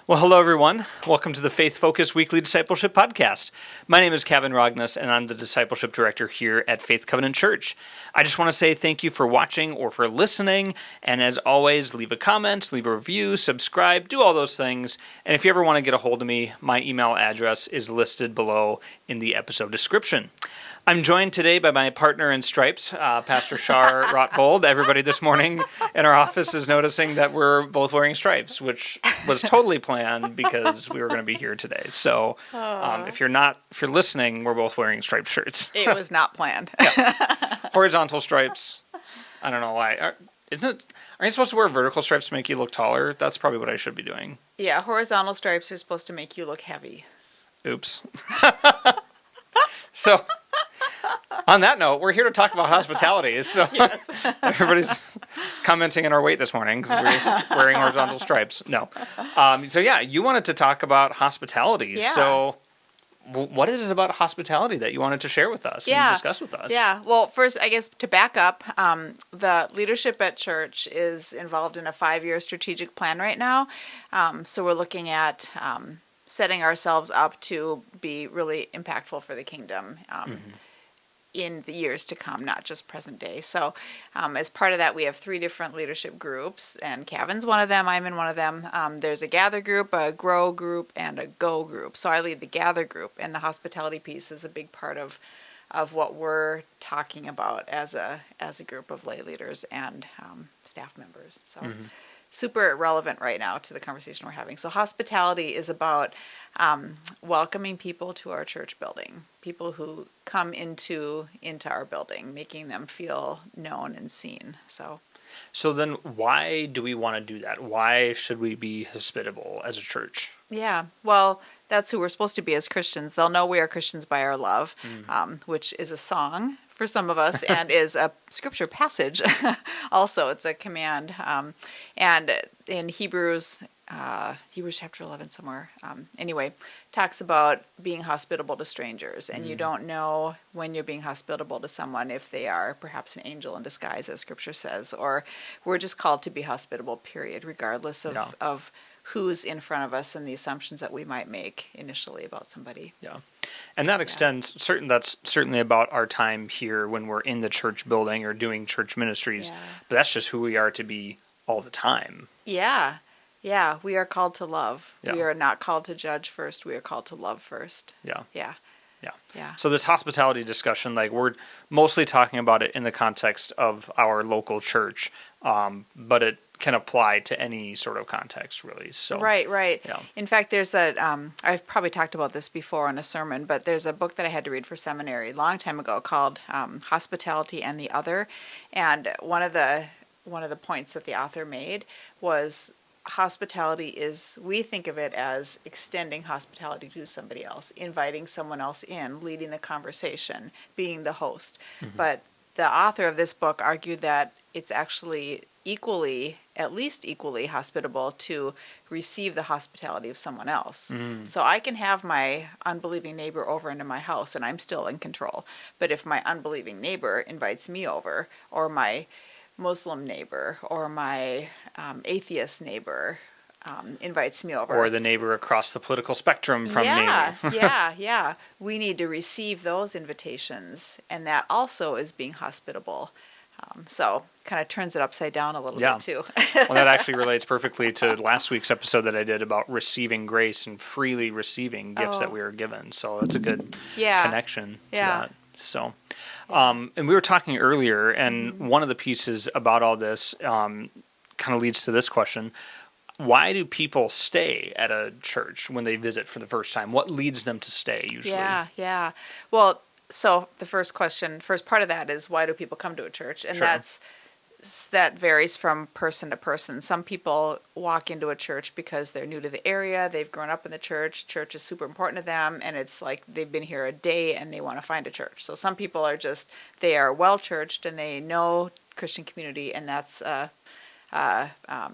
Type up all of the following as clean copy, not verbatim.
Well, hello, everyone. Welcome to the Faith Focused Weekly Discipleship Podcast. My name is Kevin Rogness, and I'm the Discipleship Director here at Faith Covenant Church. I just want to say thank you for watching or for listening, and as always, leave a comment, leave a review, subscribe, do all those things. And if you ever want to get a hold of me, my email address is listed below in the episode description. I'm joined today by my partner in stripes, Pastor Char Rotvold. Everybody this morning in our office is noticing that we're both wearing stripes, which was totally planned because we were going to be here today. So if you're listening, we're both wearing striped shirts. It was not planned. Yeah. Horizontal stripes. I don't know why. Are you supposed to wear vertical stripes to make you look taller? That's probably what I should be doing. Yeah, horizontal stripes are supposed to make you look heavy. Oops. So, on that note, we're here to talk about hospitality. So Yes. everybody's commenting on our weight this morning because we're wearing horizontal stripes. No. You wanted to talk about hospitality. Yeah. So what is it about hospitality that you wanted to share with us and discuss with us? Yeah. Well, first, I guess to back up, the leadership at church is involved in a 5-year strategic plan right now. So we're looking at setting ourselves up to be really impactful for the kingdom in the years to come, not just present day. So as part of that, we have 3 different leadership groups, and Kevin's one of them, I'm in one of them. There's a gather group, a grow group, and a go group. So I lead the gather group, and the hospitality piece is a big part of what we're talking about as a group of lay leaders and staff members. So super relevant right now to the conversation we're having. So hospitality is about welcoming people to our church building, people who come into our building, making them feel known and seen. So then why do we want to do that? Why should we be hospitable as a church? Yeah, well, that's who we're supposed to be as Christians. They'll know we are Christians by our love, which is a song for some of us and is a scripture passage. Also, it's a command. And in Hebrews chapter 11 somewhere, talks about being hospitable to strangers. And you don't know when you're being hospitable to someone if they are perhaps an angel in disguise, as scripture says, or we're just called to be hospitable, period, regardless of who's in front of us and the assumptions that we might make initially about somebody. Yeah. And that extends, that's certainly about our time here when we're in the church building or doing church ministries, but that's just who we are to be all the time. Yeah, we are called to love. Yeah. We are not called to judge first, we are called to love first. Yeah. Yeah. So this hospitality discussion, we're mostly talking about it in the context of our local church, but it can apply to any sort of context, really. So Right. Yeah. In fact, there's I've probably talked about this before in a sermon, but there's a book that I had to read for seminary a long time ago called Hospitality and the Other. And one of the points that the author made was hospitality is, we think of it as extending hospitality to somebody else, inviting someone else in, leading the conversation, being the host. But the author of this book argued that it's actually at least equally hospitable to receive the hospitality of someone else. So I can have my unbelieving neighbor over into my house and I'm still in control. But if my unbelieving neighbor invites me over, or my Muslim neighbor, or my atheist neighbor invites me over. Or the neighbor across the political spectrum from me. Yeah. We need to receive those invitations, and that also is being hospitable. So kind of turns it upside down a little bit too. Well, that actually relates perfectly to last week's episode that I did about receiving grace and freely receiving gifts that we are given. So that's a good connection to that. So, and we were talking earlier, and one of the pieces about all this kind of leads to this question. Why do people stay at a church when they visit for the first time? What leads them to stay usually? Yeah. Well, so the first part of that is, why do people come to a church? And that varies from person to person. Some people walk into a church because they're new to the area, they've grown up in the church is super important to them, and it's like they've been here a day and they want to find a church. So some people are they are well-churched and they know Christian community, and that's a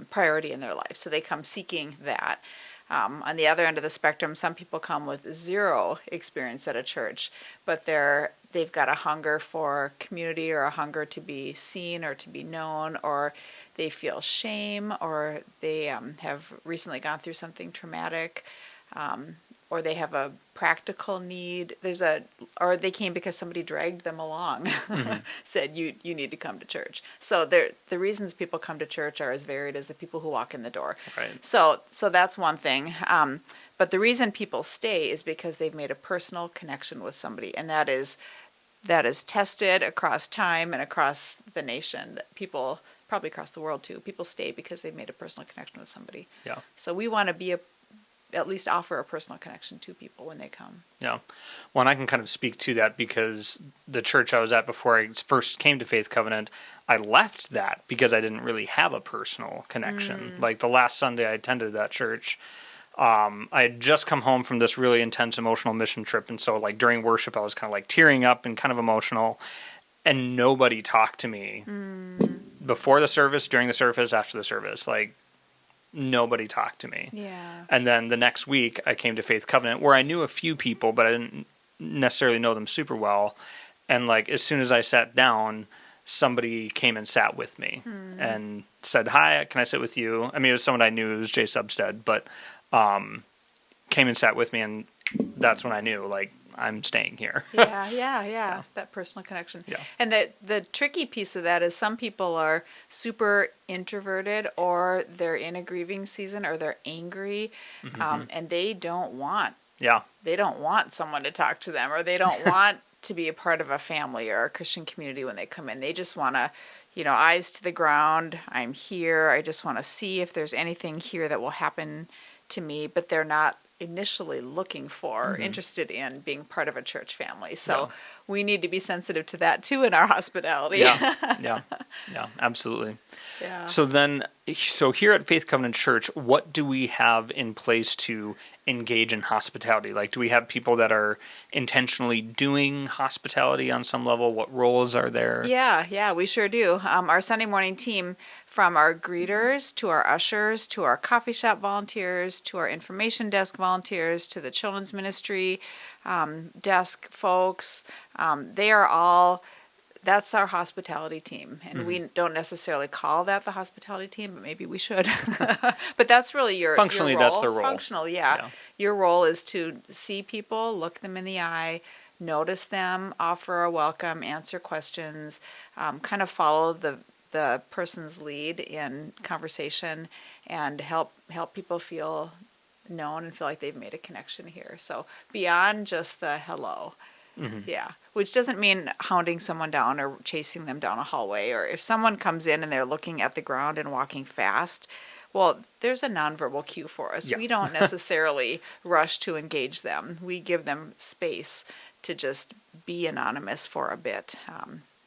priority in their life. So they come seeking that. On the other end of the spectrum, some people come with zero experience at a church, but they've got a hunger for community or a hunger to be seen or to be known, or they feel shame, or they have recently gone through something traumatic, or they have a practical need. Or they came because somebody dragged them along, said you need to come to church. So the reasons people come to church are as varied as the people who walk in the door. Right. So that's one thing. But the reason people stay is because they've made a personal connection with somebody, and that is tested across time and across the nation. People, probably across the world too, people stay because they've made a personal connection with somebody. Yeah. So we want to at least offer a personal connection to people when they come. Yeah. Well, and I can kind of speak to that because the church I was at before I first came to Faith Covenant, I left that because I didn't really have a personal connection. Like the last Sunday I attended that church, I had just come home from this really intense emotional mission trip. And so like during worship, I was kind of like tearing up and kind of emotional, and nobody talked to me before the service, during the service, after the service. Like nobody talked to me. Yeah. And then the next week I came to Faith Covenant where I knew a few people, but I didn't necessarily know them super well. And like, as soon as I sat down, somebody came and sat with me and said, "Hi, can I sit with you?" I mean, it was someone I knew, it was Jay Substead, but came and sat with me, and that's when I knew, like, I'm staying here. Yeah. That personal connection. Yeah. And the tricky piece of that is some people are super introverted, or they're in a grieving season, or they're angry, and they don't want someone to talk to them, or they don't want to be a part of a family or a Christian community when they come in. They just want to, eyes to the ground. I'm here. I just want to see if there's anything here that will happen to me, but they're not initially looking for, interested in being part of a church family. So we need to be sensitive to that too in our hospitality. Yeah, absolutely. Yeah. So here at Faith Covenant Church, what do we have in place to engage in hospitality? Like, do we have people that are intentionally doing hospitality on some level? What roles are there? Yeah, we sure do. Our Sunday morning team, from our greeters to our ushers to our coffee shop volunteers to our information desk volunteers to the children's ministry desk folks, they are all, that's our hospitality team. And we don't necessarily call that the hospitality team, but maybe we should. But that's really your Functionally, your role. that's the role. Functional, yeah. Your role is to see people, look them in the eye, notice them, offer a welcome, answer questions, kind of follow the person's lead in conversation, and help people feel known and feel like they've made a connection here. So beyond just the hello. Which doesn't mean hounding someone down or chasing them down a hallway, or if someone comes in and they're looking at the ground and walking fast, well, there's a nonverbal cue for us. We don't necessarily rush to engage them. We give them space to just be anonymous for a bit.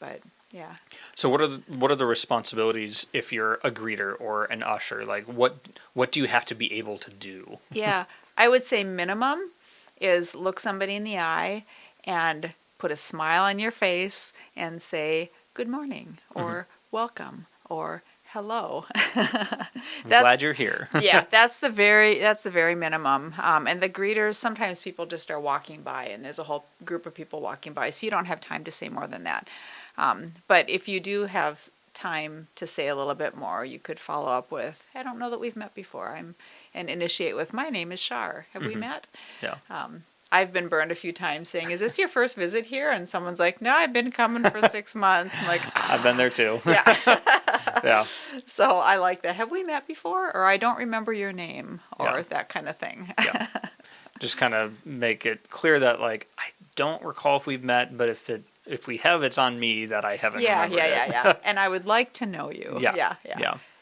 But yeah. So what are the responsibilities if you're a greeter or an usher? Like what do you have to be able to do? Yeah, I would say minimum is look somebody in the eye and put a smile on your face and say good morning or welcome or hello. Glad you're here. Yeah, that's the very minimum. And the greeters, sometimes people just are walking by and there's a whole group of people walking by, so you don't have time to say more than that. But if you do have time to say a little bit more, you could follow up with, I don't know that we've met before. And initiate with, my name is Char. Have we met? Yeah. I've been burned a few times saying, is this your first visit here? And someone's like, no, I've been coming for 6 months. I'm like, I've been there too. Yeah. Yeah. So I like that. Have we met before? Or I don't remember your name, or that kind of thing. Yeah. Just kind of make it clear that, like, I don't recall if we've met, but if we have, it's on me that I haven't remembered it. Yeah. And I would like to know you. Yeah.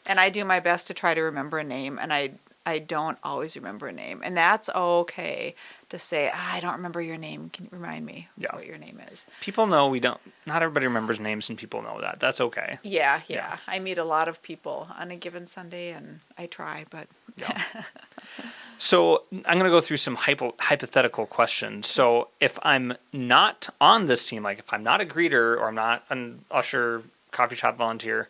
And I do my best to try to remember a name, and I don't always remember a name. And that's okay to say, I don't remember your name. Can you remind me what your name is? People know not everybody remembers names, and people know that. That's okay. Yeah. I meet a lot of people on a given Sunday, and I try, but... Yeah. So I'm going to go through some hypothetical questions. So if I'm not on this team, like if I'm not a greeter or I'm not an usher, coffee shop volunteer,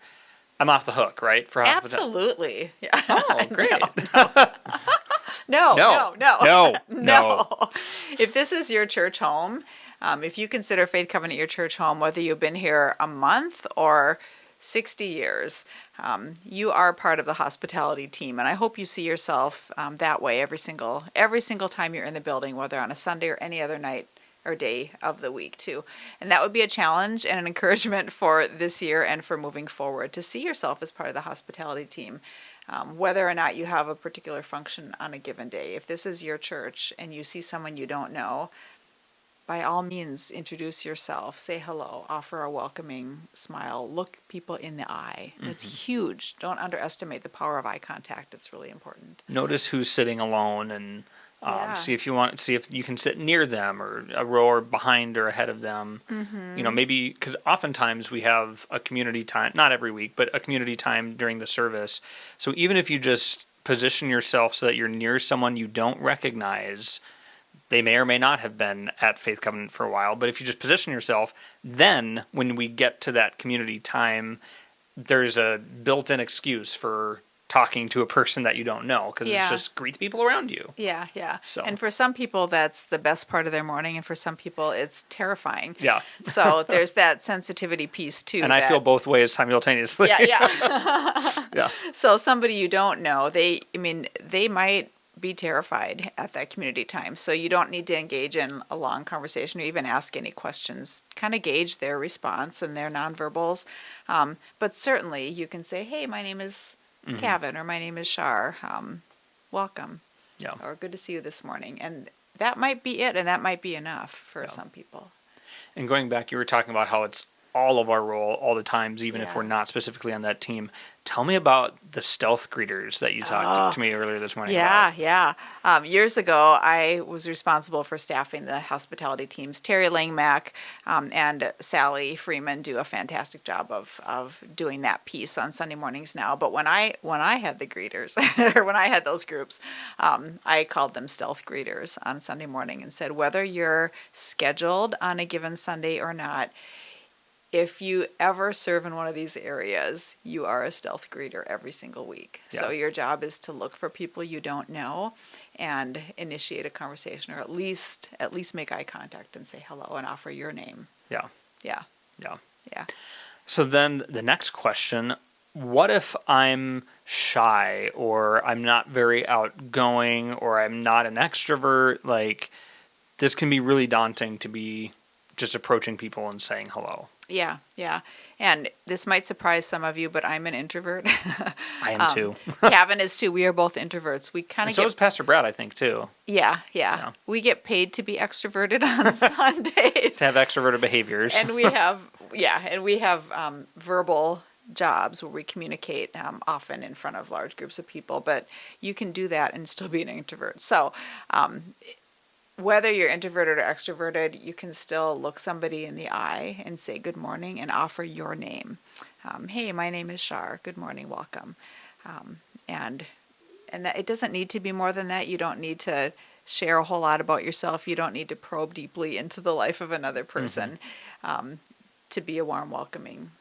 I'm off the hook, right? For hospitality. Absolutely. Yeah. Oh, great. No. No. No. If this is your church home, if you consider Faith Covenant your church home, whether you've been here a month or 60 years, you are part of the hospitality team, and I hope you see yourself that way every single time you're in the building, whether on a Sunday or any other night or day of the week too. And that would be a challenge and an encouragement for this year and for moving forward, to see yourself as part of the hospitality team, whether or not you have a particular function on a given day. If this is your church and you see someone you don't know, by all means, introduce yourself, say hello, offer a welcoming smile, look people in the eye. It's huge. Don't underestimate the power of eye contact. It's really important. Notice who's sitting alone and see if you can sit near them or a row or behind or ahead of them. Maybe because oftentimes we have a community time, not every week, but a community time during the service. So even if you just position yourself so that you're near someone you don't recognize, they may or may not have been at Faith Covenant for a while, but if you just position yourself, then when we get to that community time, there's a built-in excuse for talking to a person that you don't know, because it's just greet the people around you. Yeah. So. And for some people, that's the best part of their morning, and for some people, it's terrifying. Yeah. So there's that sensitivity piece too. And I feel both ways simultaneously. Yeah. So somebody you don't know, they might be terrified at that community time. So you don't need to engage in a long conversation or even ask any questions. Kind of gauge their response and their nonverbals. But certainly you can say, hey, my name is Kevin, or my name is Char. Welcome. Yeah. Or good to see you this morning. And that might be it, and that might be enough for some people. And going back, you were talking about how it's all of our role all the times, even if we're not specifically on that team. Tell me about the stealth greeters that you talked to me earlier this morning about. Years ago, I was responsible for staffing the hospitality teams. Terry Langmack and Sally Freeman do a fantastic job of doing that piece on Sunday mornings now. But when I had the greeters, or when I had those groups, I called them stealth greeters on Sunday morning and said, whether you're scheduled on a given Sunday or not, if you ever serve in one of these areas, you are a stealth greeter every single week. Yeah. So your job is to look for people you don't know and initiate a conversation, or at least make eye contact and say hello and offer your name. Yeah. So then the next question, what if I'm shy, or I'm not very outgoing, or I'm not an extrovert? Like, this can be really daunting to be just approaching people and saying hello. Yeah. And this might surprise some of you, but I'm an introvert. I am too. Kevin is too. We are both introverts. We kind of so is Pastor Brad, I think, too. Yeah. We get paid to be extroverted on Sundays. To have extroverted behaviors. And we have verbal jobs where we communicate often in front of large groups of people, but you can do that and still be an introvert. So whether you're introverted or extroverted, you can still look somebody in the eye and say good morning and offer your name. Hey, my name is Char. Good morning, welcome. And that, it doesn't need to be more than that. You don't need to share a whole lot about yourself. You don't need to probe deeply into the life of another person to be a warm, welcoming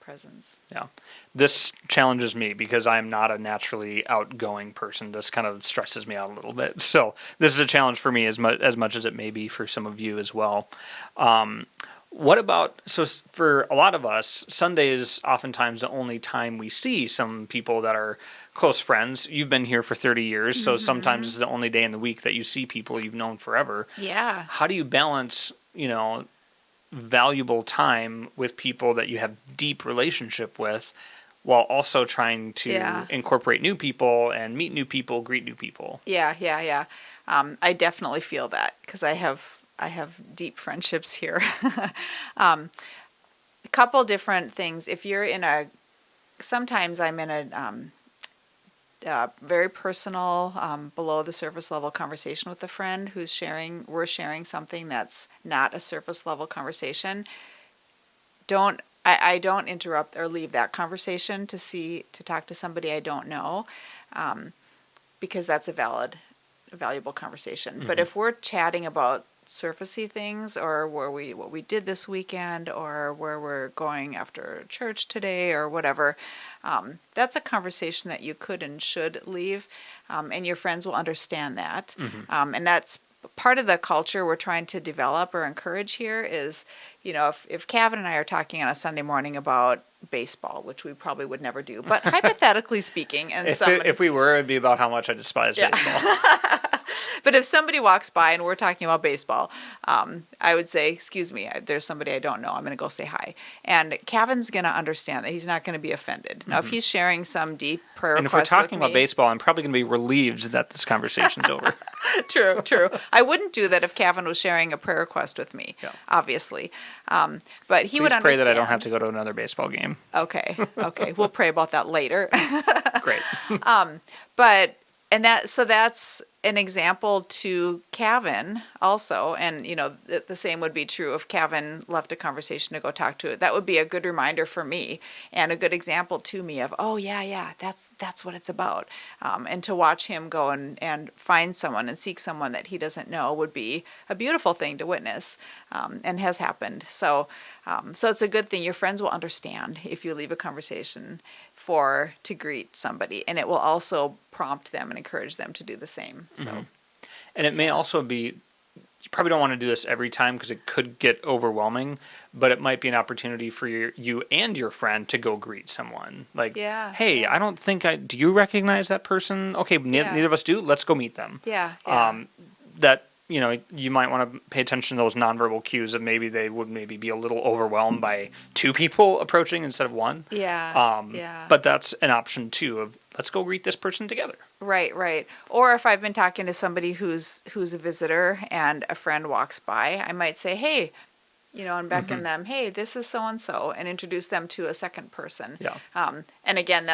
presence. Yeah. This challenges me because I'm not a naturally outgoing person. This kind of stresses me out a little bit. So this is a challenge for me as much as it may be for some of you as well. What about, so for a lot of us, Sunday is oftentimes the only time we see some people that are close friends. You've been here for 30 years, so sometimes it's the only day in the week that you see people you've known forever. Yeah. How do you balance, valuable time with people that you have deep relationship with, while also trying to incorporate new people and meet new people, greet new people? Yeah. I definitely feel that because I have deep friendships here. A couple different things. If you're sometimes I'm in a very personal, below the surface level conversation with a friend we're sharing something that's not a surface level conversation. I don't interrupt or leave that conversation to talk to somebody I don't know, because that's a valuable conversation. But if we're chatting about surfacey things, or what we did this weekend, or where we're going after church today, or whatever. That's a conversation that you could and should leave, and your friends will understand that. And that's part of the culture we're trying to develop or encourage here is, if Kevin and I are talking on a Sunday morning about baseball, which we probably would never do, but hypothetically speaking, and if we were, it'd be about how much I despise baseball. But if somebody walks by and we're talking about baseball, I would say, excuse me, there's somebody I don't know. I'm going to go say hi. And Kevin's going to understand that. He's not going to be offended. Now, if he's sharing some deep prayer And if we're talking about baseball, I'm probably going to be relieved that this conversation's over. True. I wouldn't do that if Kevin was sharing a prayer request with me, obviously. But he would understand. Please pray that I don't have to go to another baseball game. Okay. We'll pray about that later. Great. So that's an example to Kevin also, and the same would be true if Kevin left a conversation to go talk to it. That would be a good reminder for me and a good example to me of, oh yeah, that's what it's about. And to watch him go and find someone and seek someone that he doesn't know would be a beautiful thing to witness, and has happened. So it's a good thing. Your friends will understand if you leave a conversation to greet somebody, and it will also prompt them and encourage them to do the same. So, and it may also be, you probably don't want to do this every time because it could get overwhelming, but it might be an opportunity for you and your friend to go greet someone. Like, hey, I don't think do you recognize that person? Okay, neither of us do. Let's go meet them. That, you might want to pay attention to those nonverbal cues of maybe they would be a little overwhelmed by two people approaching instead of one. But that's an option too of let's go greet this person together. Right. Or if I've been talking to somebody who's a visitor and a friend walks by, I might say, hey, and beckon them, hey, this is so-and-so, and introduce them to a second person. And again,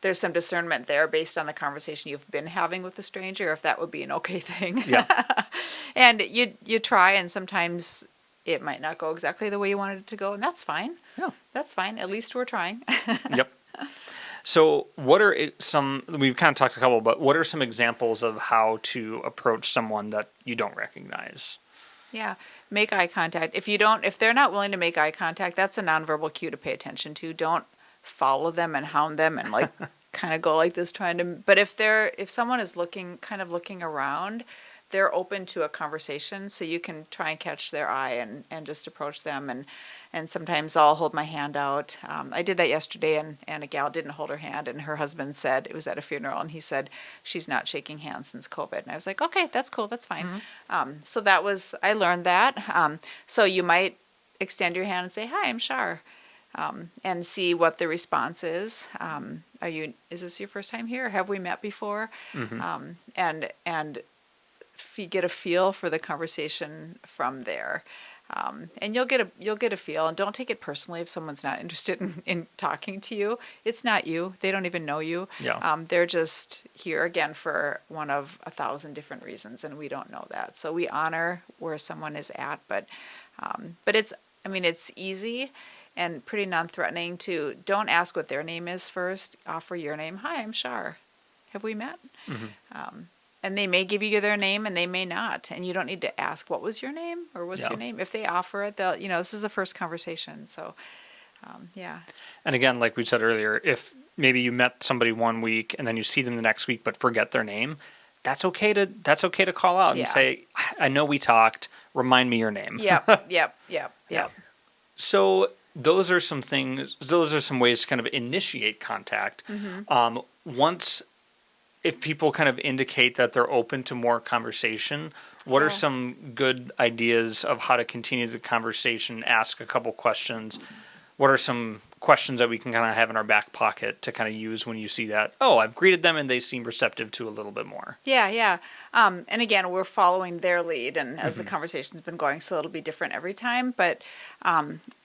there's some discernment there based on the conversation you've been having with the stranger, if that would be an okay thing. And you try, and sometimes it might not go exactly the way you wanted it to go, and that's fine. That's fine. At least we're trying. So what are we've kind of talked a couple, but what are some examples of how to approach someone that you don't recognize? Make eye contact. If they're not willing to make eye contact, that's a nonverbal cue to pay attention to. Don't follow them and hound them and kind of go like this but if someone is looking around, they're open to a conversation, so you can try and catch their eye and just approach them, and sometimes I'll hold my hand out. I did that yesterday, and a gal didn't hold her hand, and her husband said, it was at a funeral, and he said she's not shaking hands since COVID, and I was like, okay, that's cool, that's fine. So I learned that. So you might extend your hand and say, hi, I'm Char. And see what the response is. Is this your first time here? Have we met before? And get a feel for the conversation from there. And you'll get a feel, and don't take it personally if someone's not interested in talking to you. It's not you. They don't even know you. They're just here again for one of 1,000 different reasons, and we don't know that. So we honor where someone is at, but it's easy and pretty non-threatening to don't ask what their name is first. Offer your name. Hi, I'm Char. Have we met? And they may give you their name, and they may not. And you don't need to ask, what was your name? Or what's your name? If they offer it, they'll, this is the first conversation. So, And again, like we said earlier, if maybe you met somebody one week and then you see them the next week but forget their name, that's okay to call out and say, I know we talked. Remind me your name. Yep. So those are some things. Those are some ways to kind of initiate contact. Once, if people kind of indicate that they're open to more conversation, what are some good ideas of how to continue the conversation? Ask a couple questions. What are some questions that we can kind of have in our back pocket to kind of use when you see that, oh, I've greeted them and they seem receptive to a little bit more? And again, we're following their lead, and as the conversation's been going, so it'll be different every time. But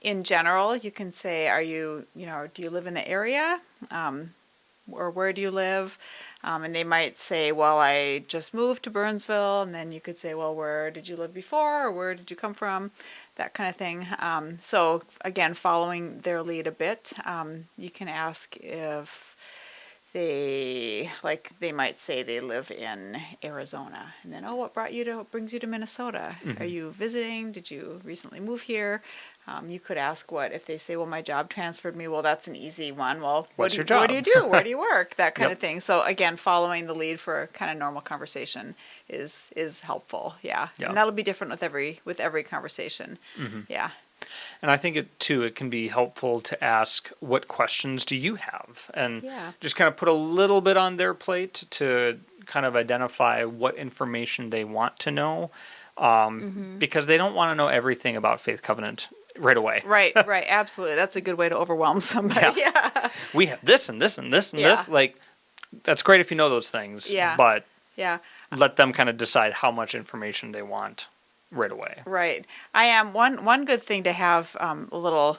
in general, you can say, do you live in the area? Or where do you live? And they might say, well, I just moved to Burnsville. And then you could say, well, where did you live before? Or where did you come from? That kind of thing. So again, following their lead a bit, you can ask if they might say they live in Arizona, and then, what brings you to Minnesota? Are you visiting? Did you recently move here? You could ask if they say, well, my job transferred me. Well, that's an easy one. Well, what's your job? What do you do? Where do you work? That kind Yep. of thing. So again, following the lead for kind of normal conversation is helpful. Yeah. And that'll be different with every conversation. Yeah. And I think it can be helpful to ask, what questions do you have? And just kind of put a little bit on their plate to kind of identify what information they want to know, because they don't want to know everything about Faith Covenant right away. Right, absolutely. That's a good way to overwhelm somebody. Yeah. We have this and this and this and this. Like, that's great if you know those things, but let them kind of decide how much information they want right away. Right. I am one good thing to have a little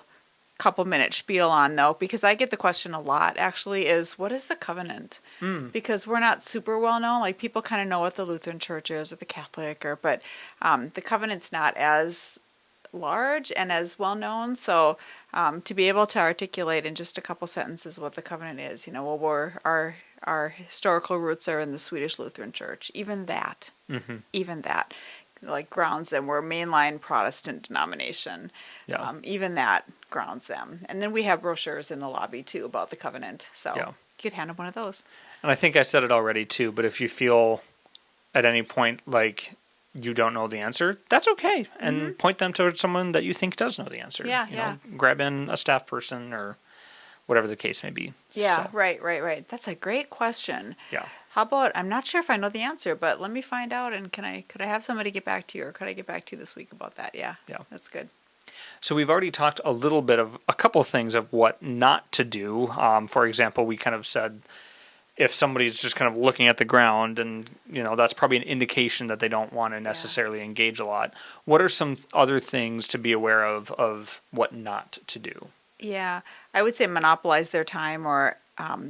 couple-minute spiel on, though, because I get the question a lot, actually, is what is the covenant? Because we're not super well known. Like, people kind of know what the Lutheran Church is or the Catholic, but the covenant's not as large and as well known. So to be able to articulate in just a couple sentences what the covenant is, our historical roots are in the Swedish Lutheran Church. Even that. Like, grounds them. We're a mainline Protestant denomination. Even that grounds them. And then we have brochures in the lobby, too, about the covenant. So you could hand them one of those. And I think I said it already, too, but if you feel at any point like you don't know the answer, that's okay. And point them to someone that you think does know the answer. Grab in a staff person or whatever the case may be. Right. That's a great question. How about, I'm not sure if I know the answer, but let me find out, and could I have somebody get back to you, or could I get back to you this week about that? Yeah. That's good. So we've already talked a little bit of a couple of things of what not to do. For example, we kind of said if somebody's just kind of looking at the ground, and that's probably an indication that they don't want to necessarily engage a lot. What are some other things to be aware of what not to do? Yeah, I would say monopolize their time, or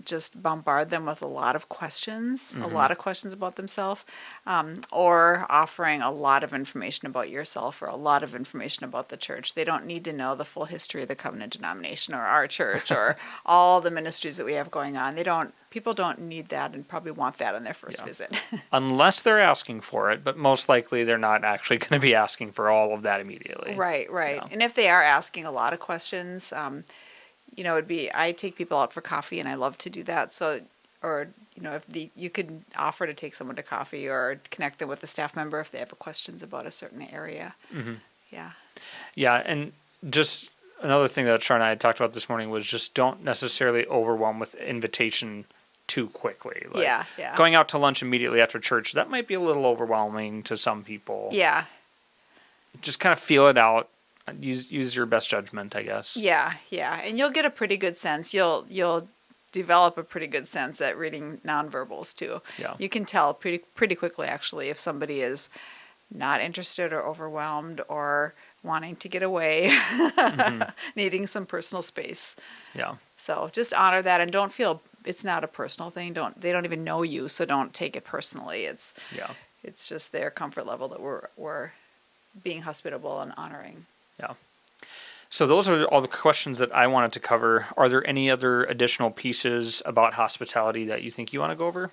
just bombard them with a lot of questions about themselves, or offering a lot of information about yourself or a lot of information about the church. They don't need to know the full history of the Covenant denomination or our church or all the ministries that we have going on. People don't need that and probably want that on their first visit. Unless they're asking for it, but most likely they're not actually going to be asking for all of that immediately. Right. And if they are asking a lot of questions, I take people out for coffee, and I love to do that. So, you could offer to take someone to coffee or connect them with a staff member if they have questions about a certain area. Yeah, and just another thing that Char and I had talked about this morning was just don't necessarily overwhelm with invitation too quickly. Going out to lunch immediately after church, that might be a little overwhelming to some people. Just kind of feel it out. Use your best judgment, I guess. Yeah, and you'll get a pretty good sense. You'll develop a pretty good sense at reading nonverbals too. You can tell pretty quickly, actually, if somebody is not interested or overwhelmed or wanting to get away, needing some personal space. So just honor that, and don't feel it's not a personal thing. They don't even know you, so don't take it personally. It's just their comfort level that we're being hospitable and honoring. So those are all the questions that I wanted to cover. Are there any other additional pieces about hospitality that you think you want to go over?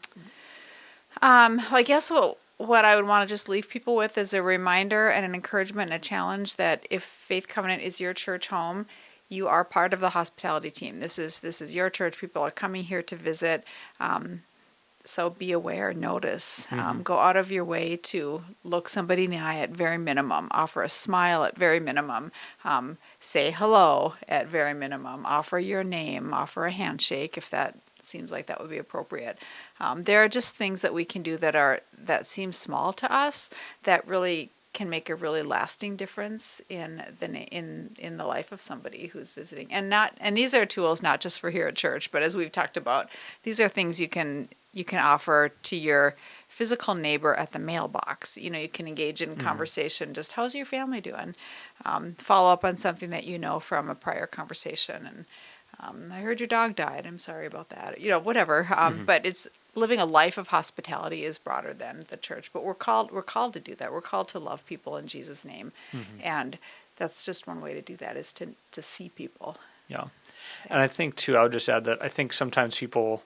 I guess what I would want to just leave people with is a reminder and an encouragement and a challenge that if Faith Covenant is your church home, you are part of the hospitality team. This is your church. People are coming here to visit. So be aware, notice, go out of your way to look somebody in the eye at very minimum, offer a smile at very minimum, say hello at very minimum, offer your name, offer a handshake if that seems like that would be appropriate. There are just things that we can do that seem small to us that really can make a really lasting difference in the life of somebody who's visiting. And these are tools not just for here at church, but as we've talked about, these are things you can offer to your physical neighbor at the mailbox. You can engage in conversation. Just, how's your family doing? Follow up on something that you know from a prior conversation. And I heard your dog died. I'm sorry about that. Whatever. But it's living a life of hospitality is broader than the church. But we're called to do that. We're called to love people in Jesus' name. And that's just one way to do that, is to see people. Yeah. And I think, too, I would just add that I think sometimes people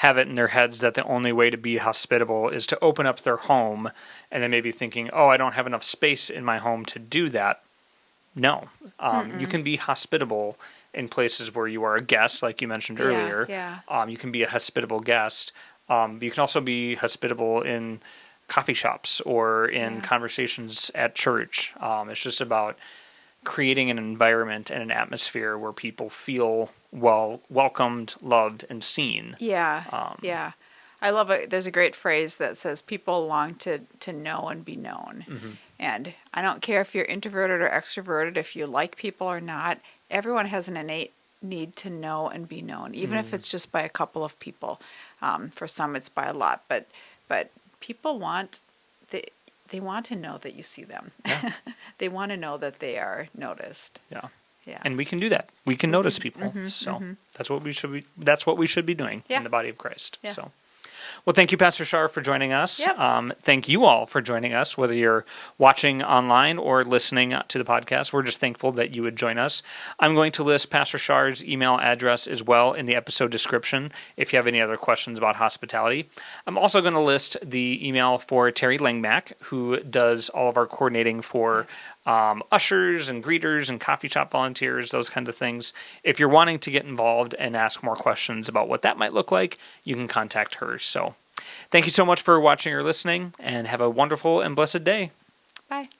have it in their heads that the only way to be hospitable is to open up their home, and then maybe thinking, oh, I don't have enough space in my home to do that. No. You can be hospitable in places where you are a guest, like you mentioned earlier. Yeah. You can be a hospitable guest. You can also be hospitable in coffee shops or in conversations at church. It's just about creating an environment and an atmosphere where people feel welcomed, loved, and seen. Yeah. I love it. There's a great phrase that says people long to know and be known. Mm-hmm. And I don't care if you're introverted or extroverted, if you like people or not, everyone has an innate need to know and be known, even if it's just by a couple of people. For some, it's by a lot, but people want they want to know that you see them. Yeah. They want to know that they are noticed. Yeah. Yeah. And we can do that. We can notice people. That's what we should be doing in the body of Christ. Yeah. So, well, thank you, Pastor Char, for joining us. Yep. Thank you all for joining us, whether you're watching online or listening to the podcast. We're just thankful that you would join us. I'm going to list Pastor Char's email address as well in the episode description if you have any other questions about hospitality. I'm also going to list the email for Terry Langmack, who does all of our coordinating for ushers and greeters and coffee shop volunteers, those kinds of things. If you're wanting to get involved and ask more questions about what that might look like, you can contact her. So thank you so much for watching or listening, and have a wonderful and blessed day. Bye.